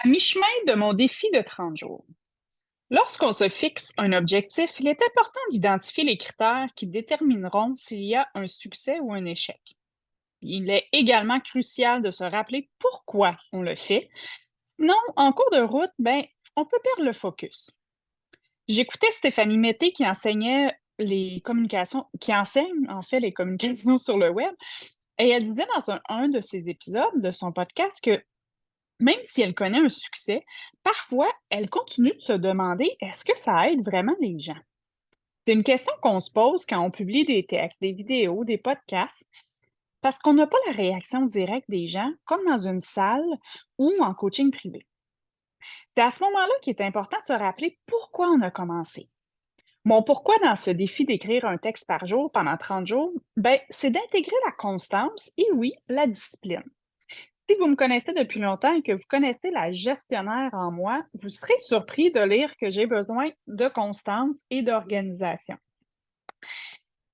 À mi-chemin de mon défi de 30 jours. Lorsqu'on se fixe un objectif, il est important d'identifier les critères qui détermineront s'il y a un succès ou un échec. Il est également crucial de se rappeler pourquoi on le fait. Sinon, en cours de route, on peut perdre le focus. J'écoutais Stéphanie Mété qui enseignait les communications, qui enseigne en fait les communications sur le web, et elle disait dans un de ses épisodes de son podcast que même si elle connaît un succès, parfois, elle continue de se demander est-ce que ça aide vraiment les gens? C'est une question qu'on se pose quand on publie des textes, des vidéos, des podcasts, parce qu'on n'a pas la réaction directe des gens, comme dans une salle ou en coaching privé. C'est à ce moment-là qu'il est important de se rappeler pourquoi on a commencé. Mon pourquoi dans ce défi d'écrire un texte par jour pendant 30 jours, c'est d'intégrer la constance et oui, la discipline. Si vous me connaissez depuis longtemps et que vous connaissez la gestionnaire en moi, vous serez surpris de lire que j'ai besoin de constance et d'organisation.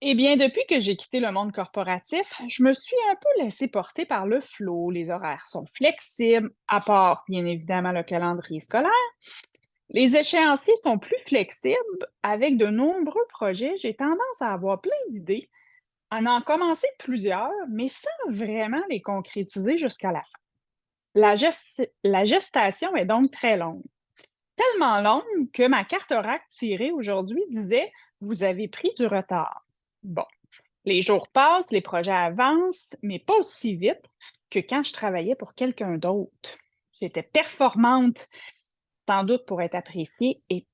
Eh bien, depuis que j'ai quitté le monde corporatif, je me suis un peu laissée porter par le flow. Les horaires sont flexibles, à part bien évidemment le calendrier scolaire. Les échéanciers sont plus flexibles. Avec de nombreux projets, j'ai tendance à avoir plein d'idées, à en commencer plusieurs, mais sans vraiment les concrétiser jusqu'à la fin. La gestation est donc très longue. Tellement longue que ma carte horaire tirée aujourd'hui disait vous avez pris du retard. Bon, les jours passent, les projets avancent, mais pas aussi vite que quand je travaillais pour quelqu'un d'autre. J'étais performante, sans doute pour être appréciée et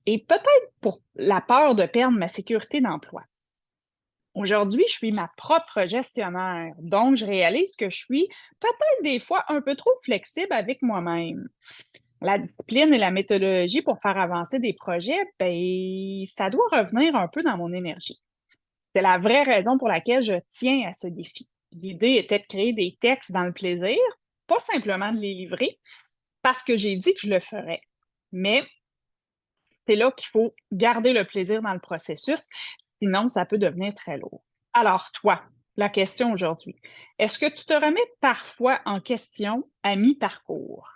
peut-être pour la peur de perdre ma sécurité d'emploi. Aujourd'hui, je suis ma propre gestionnaire, donc je réalise que je suis peut-être des fois un peu trop flexible avec moi-même. La discipline et la méthodologie pour faire avancer des projets, ça doit revenir un peu dans mon énergie. C'est la vraie raison pour laquelle je tiens à ce défi. L'idée était de créer des textes dans le plaisir, pas simplement de les livrer, parce que j'ai dit que je le ferais. Mais c'est là qu'il faut garder le plaisir dans le processus, sinon ça peut devenir très lourd. Alors toi, la question aujourd'hui, est-ce que tu te remets parfois en question à mi-parcours?